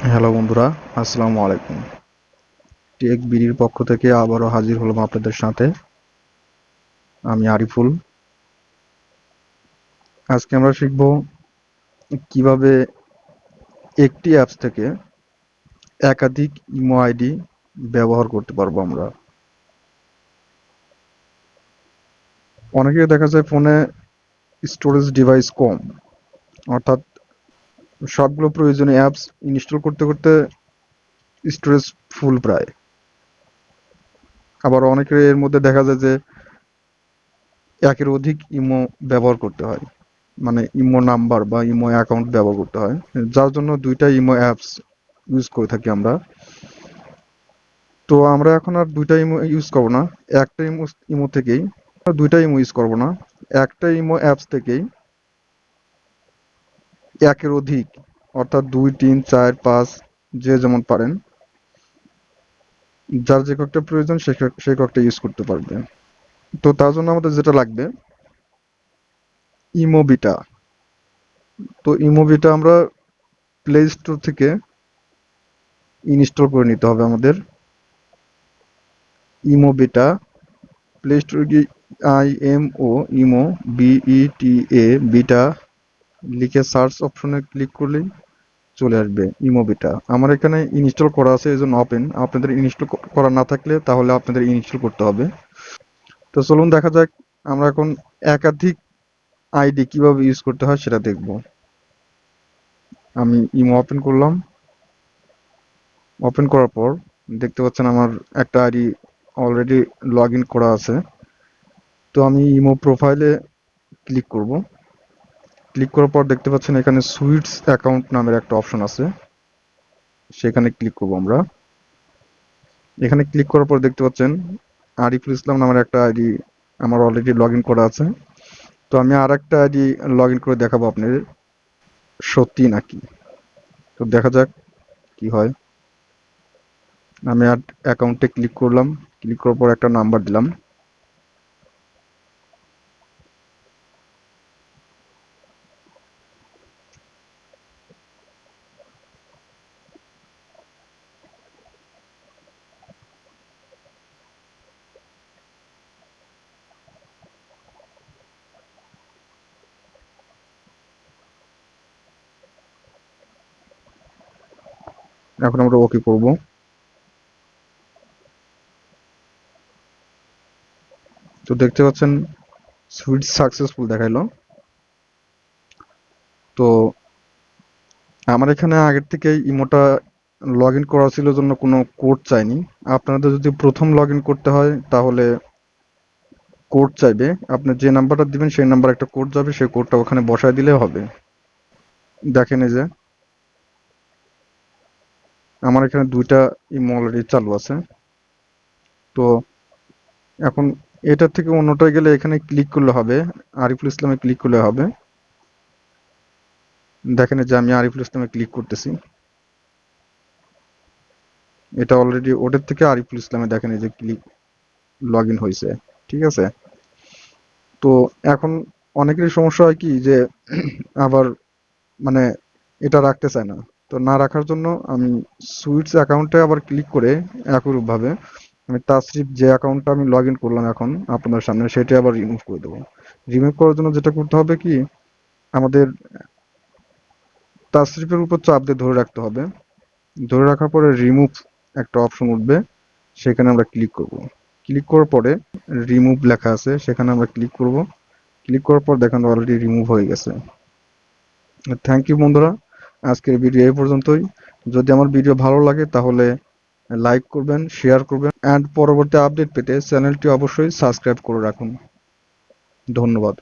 Hello বন্ধুরা, আসসালামু আলাইকুম। টেক বিডির পক্ষ থেকে আবারও হাজির হলাম আপনাদের সাথে। আমি আরিফুল। আজকে আমরা শিখব কিভাবে একটি অ্যাপস থেকে একাধিক ইমো আইডি ব্যবহার করতে পারবো আমরা। অনেকের দেখা যায় ফোনে স্টোরেজ ডিভাইস কম, অর্থাৎ সবগুলো প্রয়োজনীয় অ্যাপস ইনস্টল করতে করতে স্টোরেজ ফুল প্রায়। আবার অনেকের এর মধ্যে দেখা যায় যে একের অধিক ইমো ব্যবহার করতে হয়, মানে ইমো নাম্বার বা ইমো অ্যাকাউন্ট ব্যবহার করতে হয়, যার জন্য দুইটা ইমো অ্যাপস ইউজ করে থাকি আমরা। তো আমরা এখন আর দুইটা ইমো ইউজ করবো না, একটা ইমো ইমো থেকেই দুইটা ইমো ইউজ করবো না, একটা ইমো অ্যাপস থেকেই একের অধিক, অর্থাৎ 2, 3, 4, 5 যে যেমন পারেন, যার যে কয়েকটা প্রয়োজন সে কয়েকটা ইউজ করতে পারবে। তো তার জন্য আমাদের যেটা লাগবে ইমোবিটা। তো ইমোবিটা আমরা প্লে স্টোর থেকে ইনস্টল করে নিতে হবে আমাদের। ইমোবিটা প্লে স্টোরে গিয়ে IMO ইমো BETA বিটা লিখে সার্চ অপশনে ক্লিক করলেই চলে আসবে ইমোবিটা। আমার এখানে ইনস্টল করা আছে, এই জন্য ওপেন। আপনাদের ইনস্টল করা না থাকলে তাহলে আপনাদের ইনস্টল করতে হবে। তো চলুন দেখা যাক আমরা এখন একাধিক আইডি কিভাবে ইউজ করতে হয় সেটা দেখব। আমি ইমো ওপেন করলাম। ওপেন করার পর দেখতে পাচ্ছেন আমার একটা আইডি অলরেডি লগ ইন করা আছে। তো আমি ইমো প্রোফাইলে ক্লিক করব। ক্লিক করার পর দেখতে পাচ্ছেন এখানে সুইটস অ্যাকাউন্ট নামের একটা অপশন আছে, সেখানে ক্লিক করব আমরা। এখানে ক্লিক করার পর দেখতে পাচ্ছেন আরিফুল ইসলাম নামের একটা আইডি আমার অলরেডি লগ ইন করা আছে। তো আমি আর একটা আইডি লগ ইন করে দেখাবো আপনাদের সত্যি নাকি। তো দেখা যাক কি হয়। আমি আর অ্যাকাউন্টে ক্লিক করলাম। ক্লিক করার পর একটা নাম্বার দিলাম। এখন আমরা ওকে করব। তো দেখতে পাচ্ছেন সুইচ সাকসেসফুল দেখাইলো। তো আমার এখানে আগের থেকেই ইমোটা লগ ইন করা ছিল জন্য কোনো কোড চাইনি। আপনাদের যদি প্রথম লগ ইন করতে হয় তাহলে কোড চাইবে। আপনি যে নাম্বারটা দিবেন সেই নাম্বার একটা কোড যাবে, সেই কোডটা ওখানে বসায় দিলে হবে। দেখেন এই যে আমার এখানে দুইটা ইমো অলরেডি চালু আছে। তো এখন এটার থেকে অন্যটায় গেলে এখানে ক্লিক করলে হবে, আরিফুল ইসলামে ক্লিক করলে হবে। দেখেন এই যে আমি আরিফুল ইসলামে ক্লিক করতেছি, এটা অলরেডি ওটার থেকে আরিফুল ইসলামে দেখেন এই যে ক্লিক লগ ইন হয়েছে। ঠিক আছে। তো এখন অনেকেরই সমস্যা হয় কি যে আবার মানে এটা রাখতে চায় না। তো না রাখার জন্য আমি সুইটস অ্যাকাউন্টে আবার ক্লিক করে একইভাবে আমি তাসরিফ যে অ্যাকাউন্টটা আমি লগ ইন করলাম এখন আপনাদের সামনে সেটা আবার রিমুভ করে দেবো। রিমুভ করার জন্য যেটা করতে হবে কি, আমাদের তাসরিফের উপর চাপ দিয়ে ধরে রাখতে হবে। ধরে রাখার পরে রিমুভ একটা অপশন উঠবে, সেখানে আমরা ক্লিক করব। ক্লিক করার পরে রিমুভ লেখা আছে, সেখানে আমরা ক্লিক করব। ক্লিক করার পর দেখেন অলরেডি রিমুভ হয়ে গেছে। থ্যাংক ইউ বন্ধুরা, আজকের ভিডিও এই পর্যন্তই। যদি আমার ভিডিও ভালো লাগে তাহলে লাইক করবেন, শেয়ার করবেন, অ্যান্ড পরবর্তী আপডেট পেতে চ্যানেলটি অবশ্যই সাবস্ক্রাইব করে রাখুন। ধন্যবাদ।